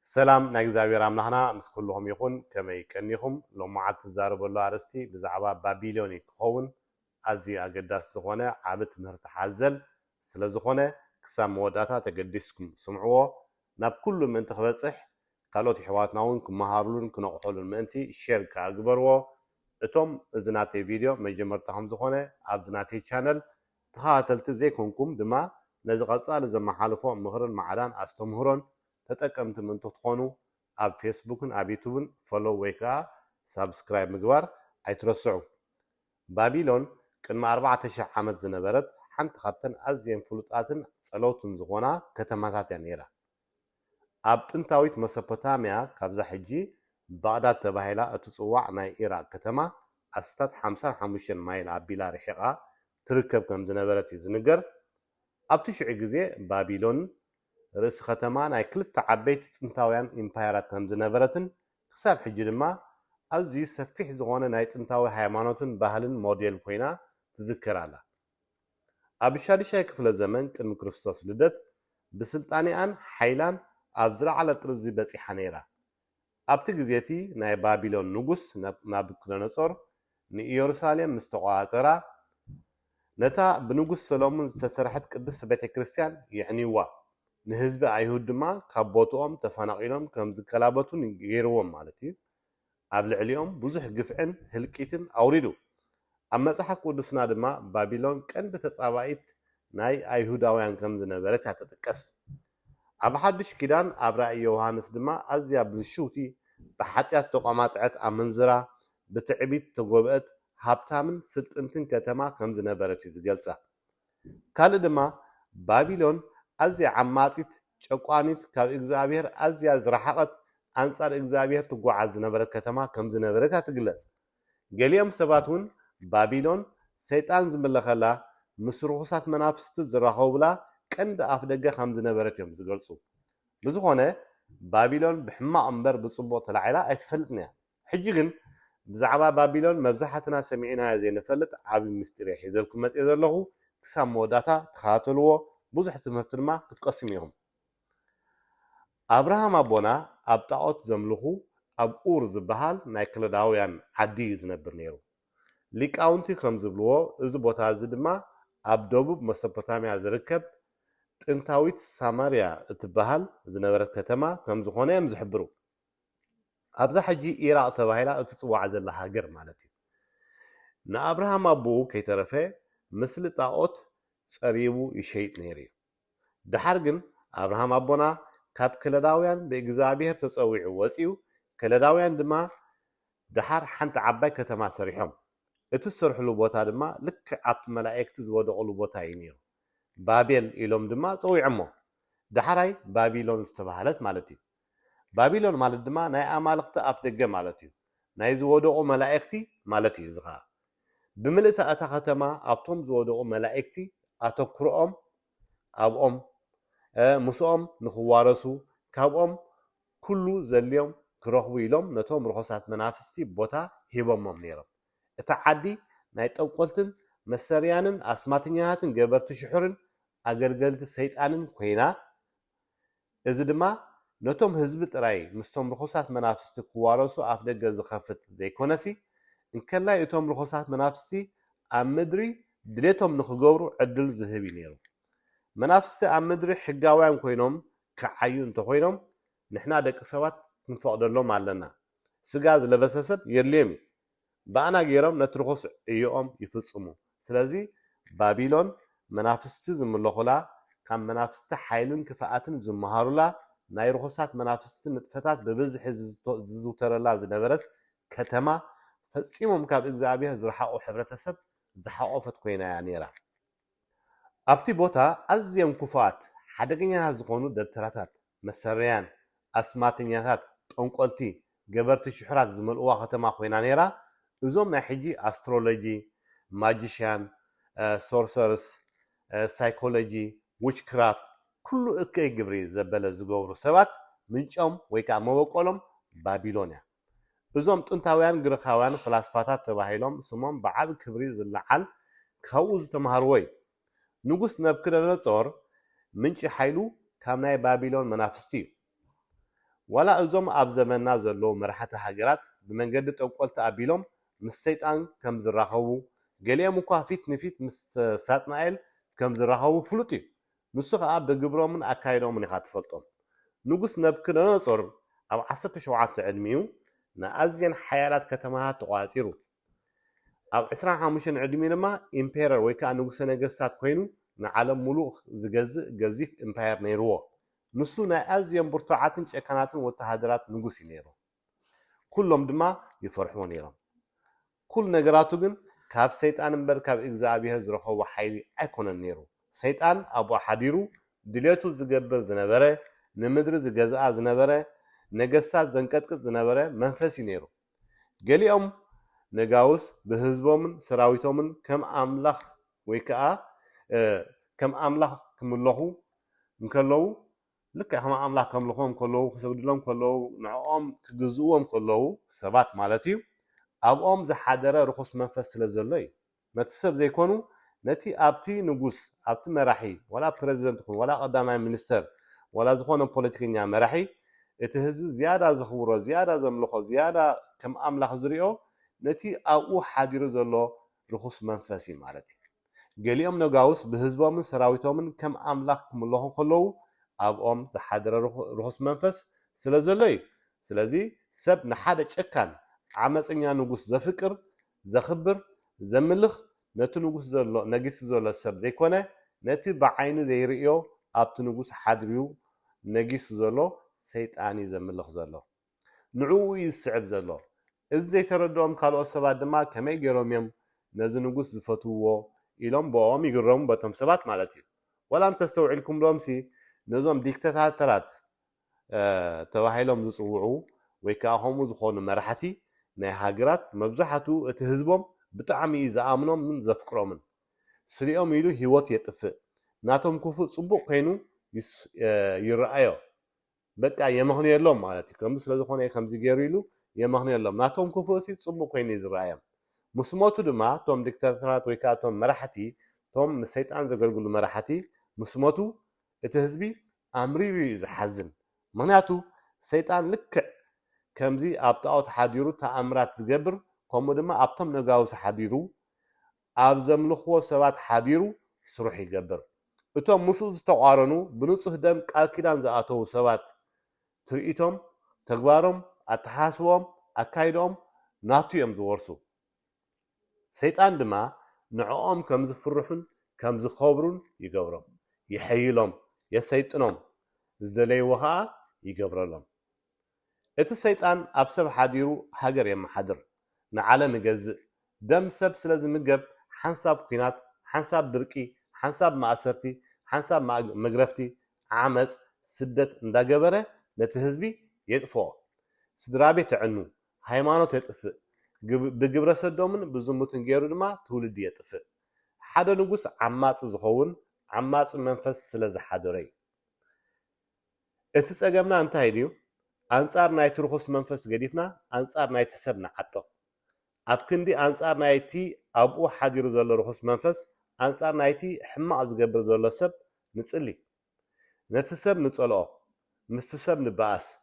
سلام نجزاوير أملاحنا مسكولهم يكون كما يكنيهم لو معت الزارب الله عرستي بزعبا بابيلوني كون أزي أقدس زخونة عبت مهرت حزل سلا زخونة كسام وداتا تقدسكم سمعوه ناب كل من تخبصح قالوا تحواتنا ونكم مهارلون كنا قحولون منتي الشركة أكبروا اتم زناتي فيديو مجمرتهم زخونة أبزناتي channel تخاتلت زيكمكم دما نزغصال زما حالفو مهرن معدان أستمهرن تتأكمت من تدخونوا أب فيسبوكن أب يوتيوبن فولو ويكا سبسكرايب مقبار أي ترسعوا بابيلون كان مع 14 عام زنبرت حنت خبتن أزين فلوتاتن صلوتن زغونا كتماتات ينيرا أب تنتاويت مسوبوتاميا كابزا حجي بغداد تباهيلا أتصوع ناي إيراق كتما أستاد 55 مايل أبيلا رحيقا تركب كم زنبرت يزنقر أب تشعي جزي بابيلون رئيس ختما ناي كلت عبيت تنتاويان إمبايرات كم زنبرتن حساب حجي لما أزي سفيح زغونا ناي تنتاوي هايمانوتن باهلن موديل كوينا تذكر على أبشاري شايك في الزمن كان كريستوس لدت بسلطاني أن حيلان أبزرع على ترزي بس حنيرة أبتك زيتي ناي بابيلون نجوس نابوكدنصر ني يروساليم مستقاصرة نتا بنجوس سلومون تسرحت قدس بيت كريستيان يعني وا نهزب أيهود ما كابوتهم تفناقيلهم كم زكلابتون غيرهم مالتي قبل عليهم بزح قفعن هلكيتن أوريدو أما صحف قدسنا دما بابيلون كان بتصابعيت ناي أيهوداويان كم زنبرت هتتكس أب حدش كدان أبرأي يوهانس دما أزيا بالشوتي بحتيات تقامات عت أمنزرة بتعبيت تقوبت هابتامن سلطنتن كتما كم زنبرت يزجلسة كال دما بابيلون أزيا عماسيت شقوانيت كاب إغزابير أزيا زرحقت أنصار إغزابير تقوع زنبرت كتما كم زنبرت هتجلس قليهم سباتون بابيلون سيطان زملخلا مسروخسات منافست زراخوبلا كند أفدقة خمز نبرت يوم زقلصو بزخونة بابيلون بحما أمبر بصبوت العلا اتفلتنا حجيغن بزعبا بابيلون مبزحتنا سمعنا زي نفلت عابي مستريح يزالكم مسئذر له كسام موداتا تخاتلوه بزحت مهترما تتقسميهم أبراهام أبونا أبطاوت زملخو أب أورز بحال نايكلداويان عدي زنبر نيرو ሊቃውንቲ ከም ዝብልዎ እዚ ቦታ እዚ ድማ ኣብ ደቡብ መሶፖታሚያ ዝርከብ ጥንታዊት ሳማርያ እትበሃል ዝነበረት ከተማ ከም ዝኾነ እዮም ዝሕብሩ ኣብዛ ሕጂ ኢራቅ ተባሂላ እትፅዋዕ ዘላ ሃገር ማለት እዩ ንኣብርሃም ኣቦኡ ከይተረፈ ምስሊ ጣዖት ፀሪቡ ይሸይጥ ነይሩ እዩ ድሓር ግን ኣብርሃም ኣቦና ካብ ከለዳውያን ብእግዚኣብሔር ተፀዊዑ ወፂኡ ከለዳውያን ድማ ድሓር ሓንቲ ዓባይ ከተማ ሰሪሖም እቲ ዝሰርሕሉ ቦታ ድማ ልክ ኣብቲ መላእክቲ ዝወደቑሉ ቦታ እዩ ነይሩ ባቤል ኢሎም ድማ ፀዊዖሞ ዳሕራይ ባቢሎን ዝተባሃለት ማለት እዩ ባቢሎን ማለት ድማ ናይ ኣማልኽቲ ኣፍ ደገ ማለት እዩ ናይ ዝወደቑ መላእክቲ ማለት እዩ ዝኻ ብምልእታ እታ ከተማ ኣብቶም ዝወደቑ መላእክቲ ኣተኩሮኦም ኣብኦም ምስኦም ንኽዋረሱ ካብኦም ኩሉ ዘልዮም ክረኽቡ ኢሎም ነቶም ርኩሳት መናፍስቲ ቦታ ሂቦሞም ነይሮም እታ ዓዲ ናይ ጠንቆልትን መሰርያንን ኣስማተኛታትን ገበርቲ ሽሑርን ኣገልገልቲ ሰይጣንን ኮይና እዚ ድማ ነቶም ህዝቢ ጥራይ ምስቶም ርኩሳት መናፍስቲ ክዋረሱ ኣፍ ደገ ዝኸፍት ዘይኮነሲ እንከላይ እቶም ርኩሳት መናፍስቲ ኣብ ምድሪ ድሌቶም ንኽገብሩ ዕድል ዝህብ እዩ ነይሩ መናፍስቲ ኣብ ምድሪ ሕጋውያን ኮይኖም ክዓዩ እንተኮይኖም ንሕና ደቂ ሰባት ክንፈቅደሎም ኣለና ስጋ ዝለበሰ ሰብ የድልዮም ባና ገይሮም ነትርኹስ እዮኦም ይፍጽሙ ስለዚ ባቢሎን መናፍስቲ ዝምለኹላ ካብ መናፍስቲ ሓይልን ክፍኣትን ዝመሃሩላ ናይ ርኩሳት መናፍስቲ ንጥፈታት ብብዝሒ ዝዝውተረላ ዝነበረት ከተማ ፈጺሞም ካብ እግዚኣብሔር ዝረሓቑ ሕብረተሰብ ዝሓቆፈት ኮይና እያ ነይራ ኣብቲ ቦታ ኣዝዮም ክፉኣት ሓደገኛታት ዝኾኑ ደብተራታት መሰርያን ኣስማተኛታት ጠንቆልቲ ገበርቲ ሽሑራት ዝመልእዋ ከተማ ኮይና ነይራ እዞም ናይ ሕጂ ኣስትሮሎጂ ማጂሽያን ሶርሰርስ ሳይኮሎጂ ዊችክራፍት ኩሉ እከይ ግብሪ ዘበለ ዝገብሩ ሰባት ምንጮም ወይ ከዓ መበቆሎም ባቢሎን እያ እዞም ጥንታውያን ግሪካውያን ፈላስፋታት ተባሂሎም ስሞም ብዓቢ ክብሪ ዝለዓል ካብኡ ዝተምሃርዎ እዩ ንጉስ ነብክደነፆር ምንጪ ሓይሉ ካብ ናይ ባቢሎን መናፍስቲ እዩ ولا أزوم أب زمننا زلو مرحة هاجرات بمنجد تنقلت أبيلهم مس سيطان كم زرخو قالي مكوا فيت نفيت مس ساتنايل كم زرخو فلوتي نسخ أب بجبرهم من أكايدهم من خاطفتهم نقص نبكنا نصر أو عصرت شوعات عدميو نأزين حيالات كتمات تقاسيرو أو عسران حامشن عدمين ما إمبيرر ويكا نقص نجسات كوينو نعلم ملوخ جزيف إمبير نيرو نسو نأزين برتعاتن شكاناتن وتهادرات نقص نيرو كلهم دما يفرحون نيرو كل نجراتو جن كاب سيطان مبر كاب إجزابيه زرخوا حيلي أكون نيرو سيطان أبو حديرو دليتو زجبر زنبره نمدر زجزاء زنبره نجسات زنكتك زنبره منفسي نيرو قاليهم نجاوس بهزبومن سراويتومن كم أملاخ ويكا كم أملاخ كملهو مكلو لك هم أملاخ كملهوم كلو خسودلهم كلو نعم كجزوهم كلو سبات مالتي أبقام زحدرة رخص منفس لزلي ما تسب زي كونو نتي أبتي نجوس أبتي مرحي ولا بريزيدنت خون ولا قدامي مينستر ولا زخون بوليتيكيا مرحي اتهزب زيادة زخورة زيادة زملخو زيادة كم أملاخ زريو نتي أو حديرو زلو رخص منفسي مالتي قاليهم نجاوس بهزبهم من سراويتهم كم أملاخ كملهم خلو أبقام زحدرة رخص منفس سلزلي سلزي سب نحادة شكان عمسنيا نقص زفكر زخبر زملخ نتو نقص زلو نجس زلو السب زي كونه نتي بعينه زي رئيو أبت نقص حدريو نجس زلو سيطاني زملخ زلو نعوي السعب زلو إزاي تردوهم قالوا السبات دما كما يجرم يم نزو نقص زفتوه إلهم بوام يقررهم بتم سبات مالتي ولا أنت تستوعي لكم رمسي نظام ديكتاتات تواحيلهم زصوعو ويكاهم زخون مرحتي ناي هاجرات مبزحتو اتهزبهم بطعمي زامنهم من زفقرهم سريهم يلو هيوت يطفئ ناتهم كفو صبوق كينو يرأيو بقى يمهن يلوم مالتي كم سلازخون اي خمزي غيرو يلو يمهن يلوم ناتهم كفو سي صبوق كينو يزرأيهم مسموتو دما توم ديكتاتورات ويكا توم مرحتي توم مسيطان زغلغلو مرحتي مسموتو اتهزبي امريري زحزن مناتو سيطان لك كمزي أبتأوت حديرو تأمرات زجبر كم دما أبتم نجاوس حديرو أبزم لخو سبات حديرو سروح يجبر أتوم مسوز تعارنو بنصه دم كأكيدان زاتو سبات تريتهم تجبارهم أتحاسبهم أكايدهم ناتيهم دورسو سيطان دما نعوم كمز فرحون كمز خبرون يجبرهم يحيلهم يسيطنهم زدلي وها يجبرلهم إت سيطان أبسب حديرو هاجر يم حدر نعلم جزء دم سب سلازم مجب حنساب قينات حنساب دركي حنساب مأسرتي حنساب مجرفتي عمس سدت نداجبره نتهزبي يدفع سدرابي تعنو هيمانو تطفئ بجبر سدومن بزموت نجيرو دما تولد يطفئ حدا نقص عماص زخون عماص منفس سلاز حدري إت سأجمنا انتهي ديو أنصار نايت رخص منفس قديفنا أنصار نايت سبنا حتى أبكندي أنصار نايتي أبو حديرو زل رخص منفس أنصار نايتي حما أزقبر زل سب نتسلي نتسب نتسلو مستسب نباس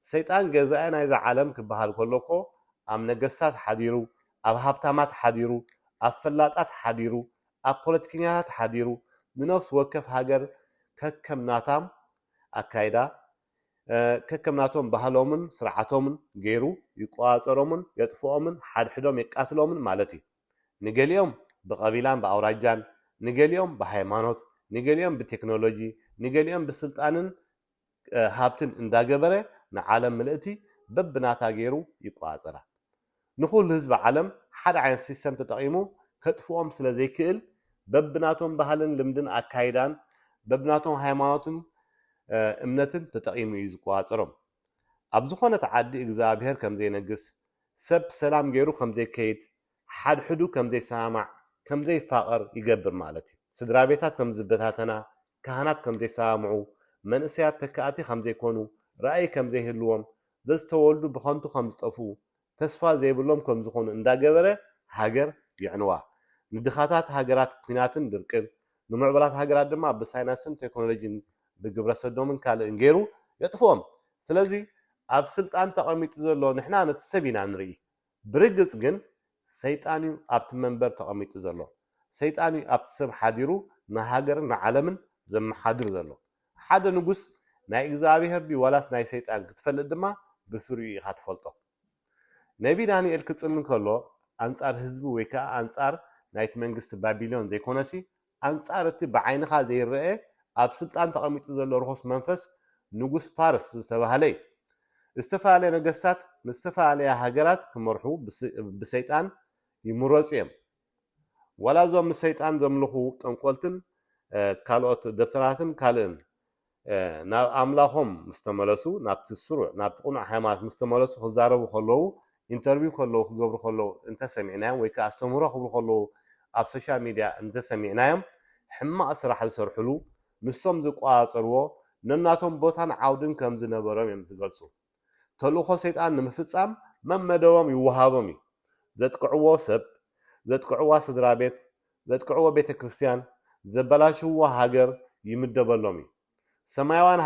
سيطان جزاءنا إذا عالم كبهال كلكو أم نجسات حديرو أب هبتامات حديرو أب فلاتات حديرو أب بوليتيكيات حديرو نفس وكف هاجر ككم ناتام أكايدا ككمناتهم بهالومن سرعتهم غيرو يقاصرهم يطفؤهم حدحدهم يقاتلهم مالتي نجليهم بقبيلان باوراجان نجليهم بهيمانوت نجليهم بتكنولوجي نجليهم بسلطانن هابتن انداغبره نعالم ملئتي ببناتا غيرو يقاصرا نخول حزب عالم حد عين سيستم تطقيمو كطفؤهم سلازيكل ببناتهم بهالن لمدن اكايدان ببناتهم هيمانوتن امنتن تطقيمو يزقواصرم ابزخونه تعدي اغزابير كم زي نجس سب سلام غيرو كم زي كيد حد حدو كم زي سامع كم زي فقر يقبر مالتي سدرابيتات كم زبتاتنا كهنات كم زي سامعو منسيات تكاتي كم زي كونو راي كم زي هلوم زستولدو بخنتو كم زطفو تسفا زي بلوم كم زخون اندا غبره هاجر يعنوا ندخاتات هاجرات كيناتن درقن نمعبلات هاجرات دما بساينسن تكنولوجين بجبر سدومن كال انغيرو يطفوم سلازي ኣብ ስልጣን ተቐሚጡ ዘሎ ንሕና ነቲ ሰብ ኢና ንርኢ ብርግጽ ግን ሰይጣን እዩ ኣብቲ መንበር ተቐሚጡ ዘሎ ሰይጣን እዩ ኣብቲ ሰብ ሓዲሩ ንሃገርን ንዓለምን ዘመሓድር ዘሎ ሓደ ንጉስ ናይ እግዚኣብሔር ዲ ዋላስ ናይ ሰይጣን ክትፈልጥ ድማ ብፍርዩ ኢኻ ትፈልጦ ነቢ ዳንኤል ክጽልን ከሎ ኣንጻር ህዝቢ ወይ ከዓ ኣንጻር ናይቲ መንግስቲ ባቢሎን ዘይኮነሲ ኣንጻር እቲ ብዓይንኻ ዘይርአ ኣብ ስልጣን ተቐሚጡ ዘሎ ርኩስ መንፈስ ንጉስ ፋርስ ዝተባህለ ዝተፈላለዩ ነገስታት ንዝተፈላለየ ሃገራት ክመርሑ ብሰይጣን ይምረፁ እዮም ወላ ዞም ሰይጣን ዘምልኹ ጠንቆልትን ካልኦት ደብተራትን ካልእን ናብ ኣምላኾም ምስተመለሱ ናብቲ ስሩዕ ናብቲ ቁኑዕ ሃይማኖት ምስተመለሱ ክዛረቡ ከለዉ ኢንተርቪው ከለዉ ክገብሩ ከለዉ እንተሰሚዕናዮም ወይ ከዓ ኣስተምህሮ ክብሉ ከለዉ ኣብ ሶሻል ሚድያ እንተሰሚዕናዮም ሕማቕ ስራሕ ዝሰርሕሉ ንሶም ዝቋፀርዎ ነናቶም ቦታን ዓውድን ከም ዝነበሮም እዮም ዝገልጹ ተልእኮ ሰይጣን ንምፍጻም መመደቦም ይወሃቦም እዩ ዘጥቅዕዎ ሰብ ዘጥቅዕዋ ስድራ ቤት ዘጥቅዕዎ ቤተ ክርስቲያን ዘበላሽዎ ሃገር ይምደበሎም እዩ ሰማያውያን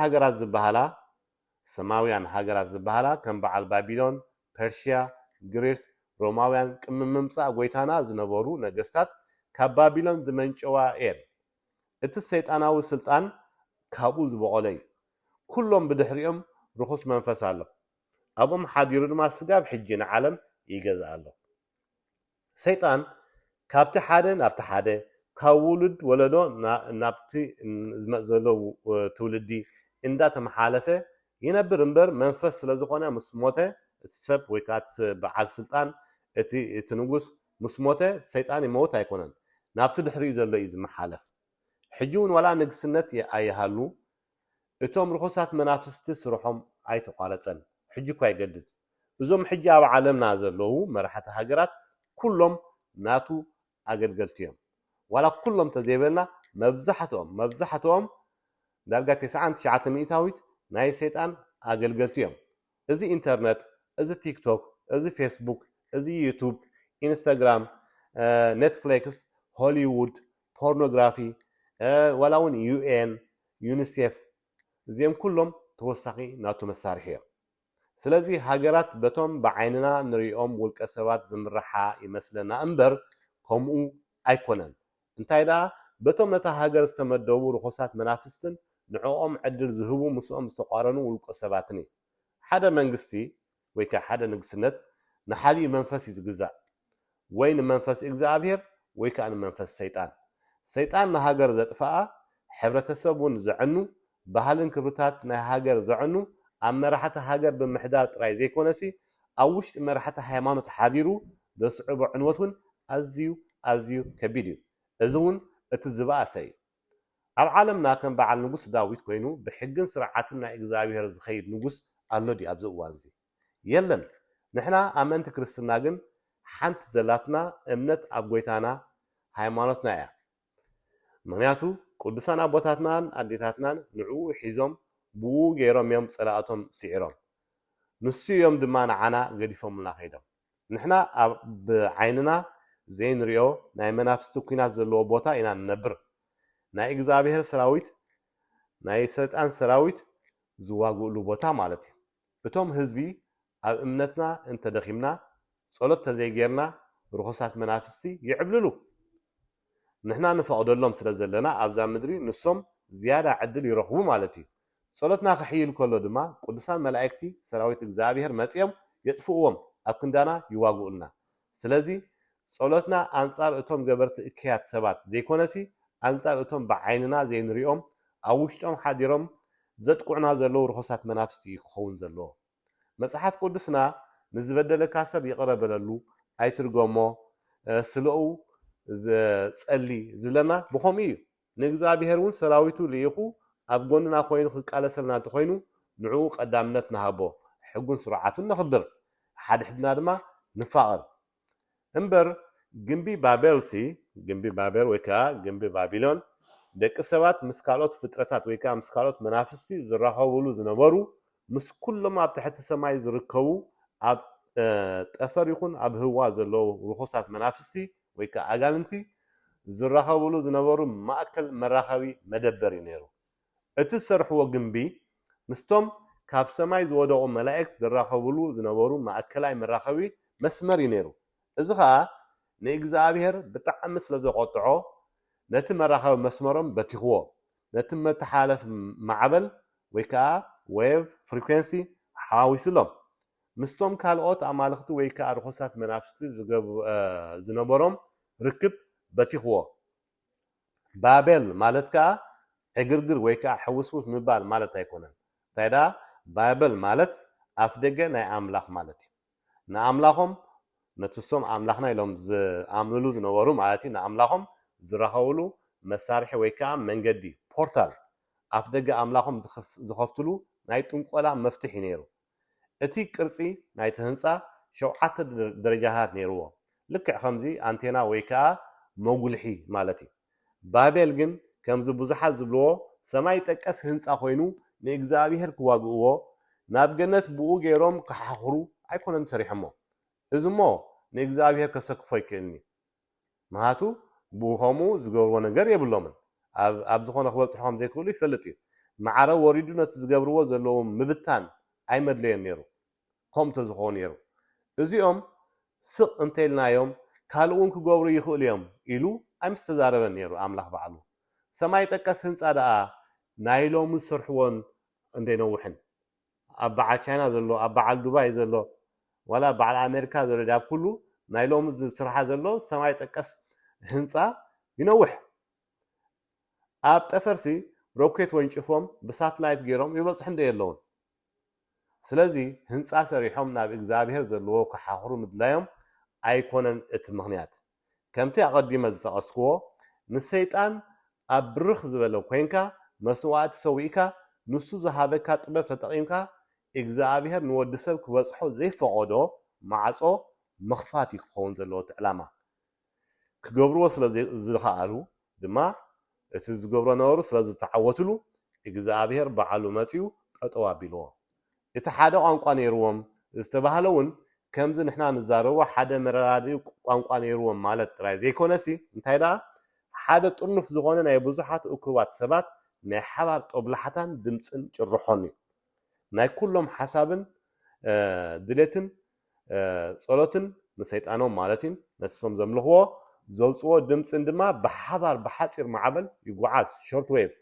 ሃገራት ዝበሃላ ከም በዓል ባቢሎን ፐርሺያ ግሪክ ሮማውያን ቅምም ምምጻእ ጎይታና ዝነበሩ ነገስታት ካብ ባቢሎን ዝመንጨዋ እየን እቲ ሰይጣናዊ ስልጣን ካብኡ ዝበቆለ እዩ ኩሎም ብድሕሪኦም ርኩስ መንፈስ ኣሎ ኣብኦም ሓዲሩ ድማ ስጋብ ሕጂ ንዓለም ይገዛእ ኣሎ ሰይጣን ካብቲ ሓደ ናብቲ ሓደ ካብ ውሉድ ወለዶ ናብቲ ዘሎ ትውልዲ እንዳተመሓለፈ ይነብር እምበር መንፈስ ስለዝኾነ ምስ ሞተ እቲ ሰብ ወይ ከዓ በዓል ስልጣን እቲ ንጉስ ምስ ሞተ ሰይጣን ይመውት ኣይኮነን ናብቲ ድሕሪኡ ዘሎ እዩ ዝመሓለፍ ሕጂ እውን ዋላ ንግስነት ኣይሃሉ እቶም ርኩሳት መናፍስቲ ስርሖም ኣይተቋረፀን ሕጂ እኳ ይገድድ እዞም ሕጂ ኣብ ዓለምና ዘለዉ መራሕቲ ሃገራት ኩሎም ናቱ ኣገልገልቲ እዮም ዋላ ኩሎም ተዘይበልና መብዛሕትኦም ዳርጋ 99 ሚእታዊት ናይ ሰይጣን ኣገልገልቲ እዮም እዚ ኢንተርኔት እዚ ቲክቶክ እዚ ፌስቡክ እዚ ዩቱብ ኢንስታግራም ኔትፍሊክስ ሆሊውድ ፖርኖግራፊ ዋላ እውን ዩኤን ዩኒሴፍ እዚኦም ኩሎም ተወሳኺ ናቱ መሳርሒ እዮም ስለዚ ሃገራት በቶም ብዓይንና ንሪኦም ውልቀ ሰባት ዝምርሓ ይመስለና እምበር ከምኡ ኣይኮነን እንታይ ደኣ በቶም ነታ ሃገር ዝተመደቡ ርኩሳት መናፍስትን ንዕኦም ዕድል ዝህቡ ምስኦም ዝተቋረኑ ውልቀ ሰባትን እዩ ሓደ መንግስቲ ወይ ከዓ ሓደ ንግስነት ንሓሊእ መንፈስ እዩ ዝግዛእ ወይ ንመንፈስ እግዚኣብሔር ወይ ከዓ ንመንፈስ ሰይጣን ንሃገር ዘጥፋኣ ሕብረተሰብ እውን ዘዕኑ ባህልን ክብርታት ናይ ሃገር ዘዕኑ ኣብ መራሕቲ ሃገር ብምሕዳር ጥራይ ዘይኮነሲ ኣብ ውሽጢ መራሕቲ ሃይማኖት ሓዲሩ ዘስዕቦ ዕንወት እውን ኣዝዩ ከቢድ እዩ እዚ እውን እቲ ዝበኣሰ እዩ ኣብ ዓለምና ከም በዓል ንጉስ ዳዊት ኮይኑ ብሕግን ስርዓትን ናይ እግዚኣብሔር ዝኸይድ ንጉስ ኣሎ ድዩ ኣብዚ እዋን እዚ የለን ንሕና ኣመንቲ ክርስትና ግን ሓንቲ ዘላትና እምነት ኣብ ጎይታና ሃይማኖትና እያ ምክንያቱ ቅዱሳን ኣቦታትናን ኣዴታትናን ንዕኡ ሒዞም ብኡ ገይሮም እዮም ፀላእቶም ስዒሮም ንሱ እዮም ድማ ንዓና ገዲፎምና ከይዶም ንሕና ብዓይንና ዘይንሪኦ ናይ መናፍስቲ ኩናት ዘለዎ ቦታ ኢና ንነብር ናይ እግዚኣብሔር ሰራዊት ናይ ሰይጣን ሰራዊት ዝዋግእሉ ቦታ ማለት እዩ እቶም ህዝቢ ኣብ እምነትና እንተደኺምና ጸሎት ተዘይጌርና ርኩሳት መናፍስቲ ይዕብልሉ ንሕና ንፈቅደሎም ስለ ዘለና ኣብዛ ምድሪ ንሶም ዝያዳ ዕድል ይረኽቡ ማለት እዩ ጸሎትና ክሕይል ከሎ ድማ ቅዱሳን መላእክቲ ሰራዊት እግዚኣብሔር መጽኦም የጥፍእዎም ኣብ ክንዳና ይዋግኡልና ስለዚ ጸሎትና ኣንጻር እቶም ገበርቲ እክያት ሰባት ዘይኮነሲ ኣንጻር እቶም ብዓይንና ዘይንሪኦም ኣብ ውሽጦም ሓዲሮም ዘጥቁዕና ዘለዉ ርኩሳት መናፍስቲ ይኸውን ዘለዎ መጽሓፍ ቅዱስና ንዝበደለካ ሰብ ይቕረበለሉ ኣይትርጎሞ ስለኡ ፀሊ ዝብለና ብኸምኡ እዩ ንእግዚኣብሔር እውን ሰራዊቱ ልኢኹ ኣብ ጎንና ኮይኑ ክቃለሰልና እንተኮይኑ ንዕኡ ቀዳምነት ንሃቦ ሕጉን ስርዓቱን ነኽብር ሓድሕድና ድማ ንፋቐር እምበር ግንቢ ባቤል ወይ ከዓ ግንቢ ባቢሎን ደቂ ሰባት ምስ ካልኦት ፍጥረታት ወይ ከዓ ምስ ካልኦት መናፍስቲ ዝራኸብሉ ዝነበሩ ምስ ኩሎም ኣብ ትሕቲ ሰማይ ዝርከቡ ኣብ ጠፈር ይኹን ኣብ ህዋ ዘለዉ ርኩሳት መናፍስቲ ወይ ከዓ ኣጋንንቲ ዝራኸብሉ ዝነበሩ ማእከል መራኸቢ መደበር እዩ ነይሩ እቲ ዝሰርሕዎ ግንቢ ምስቶም ካብ ሰማይ ዝወደቁ መላእክት ዝራኸብሉ ዝነበሩ ማእከላይ መራኸቢ መስመር ይነሩ እዚ ከዓ ንእግዚአብሔር ብጣዕሚ ስለ ዘቆጥዖ ነቲ መራኸቢ መስመሮም በቲኽዎ ነቲ መተሓላለፍ ማዕበል ወይ ከዓ ዌቭ ፍሪኩዌንሲ ሓዋዊሱሎም ምስቶም ካልኦት ኣማልኽቲ ወይ ከዓ ርኩሳት መናፍስቲ ዝነበሮም ርክብ በቲኽዎ ባቤል ማለት ከዓ ዕግርግር ወይ ከዓ ሕውስውስ ምባል ማለት ኣይኮነን ታይዳ ባቤል ማለት ኣፍ ደገ ናይ ኣምላኽ ማለት እዩ ንኣምላኾም ነትሶም ኣምላኽና ኢሎም ዝኣምንሉ ዝነበሩ ማለት እዩ ንኣምላኾም ዝራኸብሉ መሳርሒ ወይ ከዓ መንገዲ ፖርታል ኣፍ ደገ ኣምላኾም ዝኸፍትሉ ናይ ጥንቆላ መፍትሒ ነይሩ እቲ ቅርፂ ናይቲ ህንፃ 7 ደረጃታት ነይርዎ ልክዕ ከምዚ አንቴና ወይ ከዓ መጉልሒ ማለት እዩ ባቤል ግን ከምዚ ብዙሓት ዝብልዎ ሰማይ ጠቀስ ህንፃ ኮይኑ ንእግዚአብሔር ክዋግእዎ ናብ ገነት ብኡ ገይሮም ክሓኽሩ ኣይኮነን ሰሪሖሞ እዚ ሞ ንእግዚአብሔር ከሰክፎ ይክእልኒ ማሃቱ ብኸሙ ዝገብርዎ ነገር የብሎምን ኣብ ዝኾነ ክበፅሖም ዘይክእሉ ይፈልጥ እዩ ማዕረ ወሪዱ ነቲ ዝገብርዎ ዘለዎም ምብታን ኣይመድለየን ነይሩ ከምቶ ዝኾኑ ነይሩ እዚኦም ስቕ እንተይልናዮም ካልእ እውን ክገብሩ ይኽእሉ እዮም ኢሉ ኣይምስተዛረበን ነይሩ ኣምላኽ በዓሉ ሰማይ ጠቀስ ህንፃ ደኣ ናይ ሎሚ ዝሰርሕዎን እንደይነውሕን ኣብ በዓል ቻይና ዘሎ ኣብ በዓል ዱባይ ዘሎ ወላ በዓል ኣሜሪካ ዘሎ ዳብ ኩሉ ናይ ሎሚ ዝስርሓ ዘሎ ሰማይ ጠቀስ ህንፃ ይነውሕ ኣብ ጠፈርሲ ሮኬት ወንጭፎም ብሳተላይት ገይሮም ይበፅሕ እንደ የለውን ስለዚ ህንፃ ሰሪሖም ናብ እግዚአብሔር ዘለዎ ክሓኽሩ ምድላዮም ኣይኮነን እቲ ምኽንያት ከምቲ ኣቐዲመ ዝጠቐስክዎ ንሰይጣን ኣብ ብርኽ ዝበለ ኮይንካ መስዋዕቲ ሰዊእካ ንሱ ዝሃበካ ጥበብ ተጠቒምካ እግዚአብሔር ንወዲ ሰብ ክበፅሖ ዘይፈቐዶ ማዕፆ መኽፋት ይክኸውን ዘለዎ እቲ ዕላማ ክገብርዎ ስለ ዝኽኣሉ ድማ እቲ ዝገብሮ ነበሩ ስለ ዝተዓወትሉ እግዚአብሔር በዓሉ መፂኡ ጠጠው ኣቢልዎ እቲ ሓደ ቋንቋ ነይርዎም ዝተባሃለ እውን ከምዚ ንሕና ንዛረቦ ሓደ መረዳድኢ ቋንቋ ነይርዎም ማለት ጥራይ ዘይኮነሲ እንታይ ደኣ ሓደ ጥርኑፍ ዝኾነ ናይ ብዙሓት እኩባት ሰባት ናይ ሓባር ጦብላሕታን ድምፅን ጭርሖን እዩ ናይ ኩሎም ሓሳብን ድሌትን ጸሎትን ንሰይጣኖም ማለት እዩ ነትሶም ዘምልኽዎ ዘውፅዎ ድምፅን ድማ ብሓባር ብሓፂር ማዕበል ይጓዓዝ ሾርት ዌቭ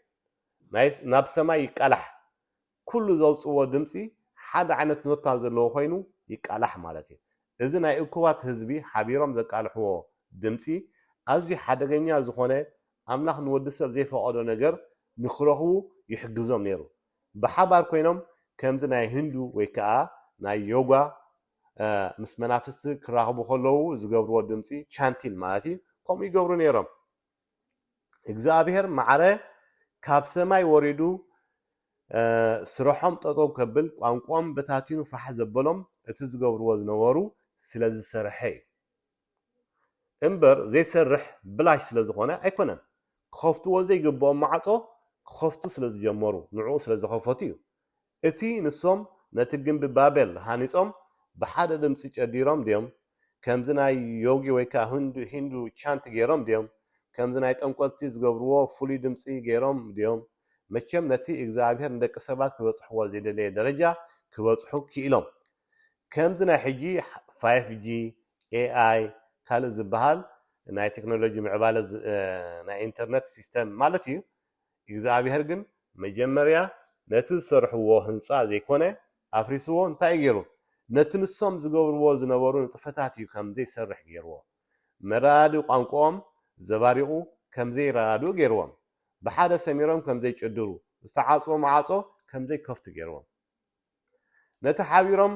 ናብ ሰማይ ይቃላሕ ኩሉ ዘውፅዎ ድምፂ ሓደ ዓይነት ኖታ ዘለዎ ኮይኑ ይቃላሕ ማለት እዩ እዚ ናይ እኩባት ህዝቢ ሓቢሮም ዘቃልሕዎ ድምፂ ኣዝዩ ሓደገኛ ዝኾነ ኣምላኽ ንወዲ ሰብ ዘይፈቐዶ ነገር ንኽረኽቡ ይሕግዞም ነይሩ ብሓባር ኮይኖም ከምዚ ናይ ህንዱ ወይ ከዓ ናይ ዮጋ ምስ መናፍስቲ ክራኸቡ ከለዉ ዝገብርዎ ድምፂ ቻንቲን ማለት እዩ ከምኡ ይገብሩ ነይሮም እግዚአብሔር ማዕረ ካብ ሰማይ ወሪዱ ስረሖም ጠጠው ከብል ቋንቋም በታቲኑ ፋሕ ዘበሎም እቲ ዝገብርዎ ዝነበሩ ስለ ዝሰርሐ እምበር ዘይሰርሕ ብላሽ ስለ ዝኾነ ኣይኮነን ክኸፍትዎ ዘይግብኦም ማዕፆ ክኸፍቱ ስለ ዝጀመሩ ንዕኡ ስለ ዝኸፈቱ እዩ እቲ ንሶም ነቲ ግንቢ ባቤል ሃኒፆም ብሓደ ድምፂ ጨዲሮም ድዮም ከምዚ ናይ ዮጊ ወይ ከዓ ሂንዱ ቻንት ገይሮም ድዮም ከምዚ ናይ ጠንቆልቲ ዝገብርዎ ፍሉይ ድምፂ ገይሮም ድዮም መቸም ነቲ እግዚአብሔር ንደቂ ሰባት ክበፅሕዎ ዘይደለየ ደረጃ ክበፅሑ ክኢሎም ከምዚ ናይ ሕጂ 5G AI ካልእ ዝበሃል ናይ ቴክኖሎጂ ምዕባለ ናይ ኢንተርኔት ሲስተም ማለት እዩ እግዚአብሔር ግን መጀመርያ ነቲ ዝሰርሕዎ ህንፃ ዘይኮነ ኣፍሪስዎ እንታይ ገይሩ ነቲ ንሶም ዝገብርዎ ዝነበሩ ንጥፈታት እዩ ከምዘይሰርሕ ገይርዎ መራድኡ ቋንቋኦም ዘባሪቑ ከምዘይረዳድኡ ገይርዎም ብሓደ ሰሚሮም ከምዘይጨድሩ ዝተዓፅዎ ማዓፆ ከምዘይከፍቱ ገይርዎም ነቲ ሓቢሮም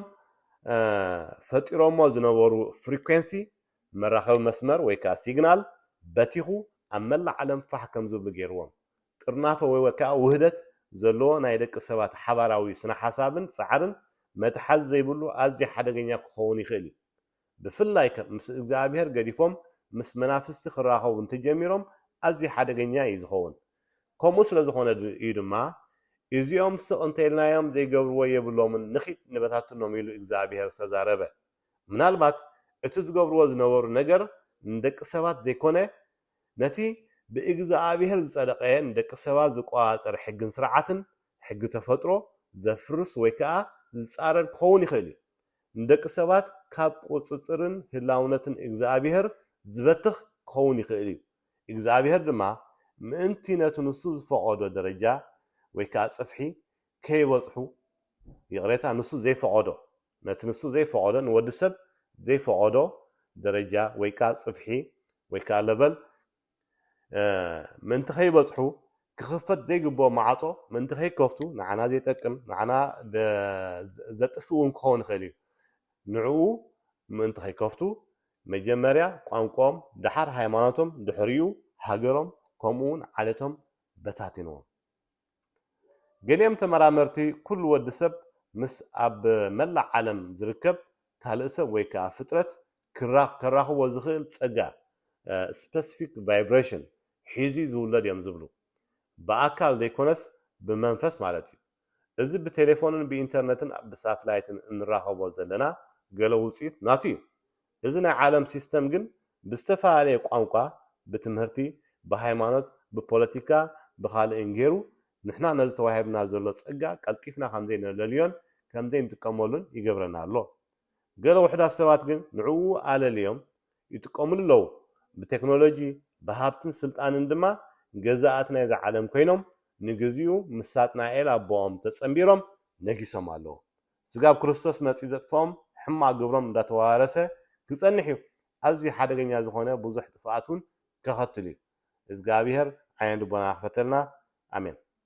ፈጢሮሞ ዝነበሩ ፍሪኩዌንሲ መራኸቢ መስመር ወይ ከዓ ሲግናል በቲኹ ኣብ መላእ ዓለም ፋሕ ከም ዝብሉ ገይርዎም ጥርናፈ ወይ ከዓ ውህደት ዘለዎ ናይ ደቂ ሰባት ሓባራዊ ስነ ሓሳብን ፃዕርን መትሓዝ ዘይብሉ ኣዝዩ ሓደገኛ ክኸውን ይኽእል እዩ ብፍላይ ምስ እግዚአብሔር ገዲፎም ምስ መናፍስቲ ክራኸቡ እንትጀሚሮም ኣዝዩ ሓደገኛ እዩ ዝኸውን ከምኡ ስለ ዝኾነ እዩ ድማ እዚኦም ስቕ እንተይልናዮም ዘይገብርዎ የብሎምን ንኺት ንበታትኖም ኢሉ እግዚአብሔር ዝተዛረበ ምናልባት እቲ ዝገብርዎ ዝነበሩ ነገር ንደቂ ሰባት ዘይኮነ ነቲ ብእግዚአብሔር ዝጸደቀ ንደቂ ሰባት ዝቆፃፀር ሕግን ስርዓትን ሕጊ ተፈጥሮ ዘፍርስ ወይ ከዓ ዝጻረር ክኸውን ይኽእል እዩ እንደቂ ሰባት ካብ ቁጽጽርን ህላውነትን እግዚአብሔር ዝበትኽ ክኸውን ይኽእል እዩ እግዚአብሔር ድማ ምእንቲ ነቲ ንሱ ዝፈቐዶ ደረጃ ወይ ከዓ ጽፍሒ ከይበጽሑ ይቕሬታ ንሱ ዘይፈቐዶ ነቲ ንሱ ዘይፈቐዶ ንወዲ ሰብ ዘይፈቐዶ ደረጃ ወይ ከዓ ጽፍሒ ወይ ከዓ ለበል ምእንቲ ከይበጽሑ ክኽፈት ዘይግብኦ ማዕጾ ምእንቲ ከይከፍቱ ንዓና ዘይጠቅም ንዓና ዘጥፍኡን ክኸውን ይኽእል እዩ ንዕኡ ምእንቲ ከይከፍቱ መጀመርያ ቋንቋኦም ድሓር ሃይማኖቶም ድሕሪኡ ሃገሮም ከምኡውን ዓለቶም በታቲኖም ገሊኦም ተመራመርቲ ኩሉ ወዲ ሰብ ምስ ኣብ መላእ ዓለም ዝርከብ ካልእ ሰብ ወይ ከዓ ፍጥረት ክራኽቦ ዝኽእል ፀጋ ስፔሲፊክ ቫይብሬሽን ሒዙ ዝውለድ እዮም ዝብሉ ብኣካል ዘይኮነስ ብመንፈስ ማለት እዩ እዚ ብቴሌፎንን ብኢንተርኔትን ብሳተላይትን እንራኸቦ ዘለና ገለ ውፅኢት ናቱ እዩ እዚ ናይ ዓለም ሲስተም ግን ብዝተፈላለየ ቋንቋ ብትምህርቲ ብሃይማኖት ብፖለቲካ ብኻልእን ገይሩ ንሕና ነዚ ተዋሂብና ዘሎ ፀጋ ቀልጢፍና ከምዘይ ንለልዮን ከምዘይ ንጥቀመሉን ይገብረና ኣሎ ገለ ውሕዳት ሰባት ግን ንዕኡ ኣለልዮም ይጥቀምሉ ኣለዉ ብቴክኖሎጂ ብሃብትን ስልጣንን ድማ ገዛኣት ናይዚ ዓለም ኮይኖም ንግዚኡ ምስ ሳጥናኤል ኣቦኦም ተጸምቢሮም ነጊሶም ኣለዉ ስጋብ ክርስቶስ መጽእ ዘጥፎም ሕማቅ ግብሮም እንዳተዋረሰ ክጸንሕ እዩ ኣዝዩ ሓደገኛ ዝኾነ ብዙሕ ጥፍኣት እውን ከኸትል እዩ እግዚአብሔር ዓይን ልቦና ክፈተልና ኣሜን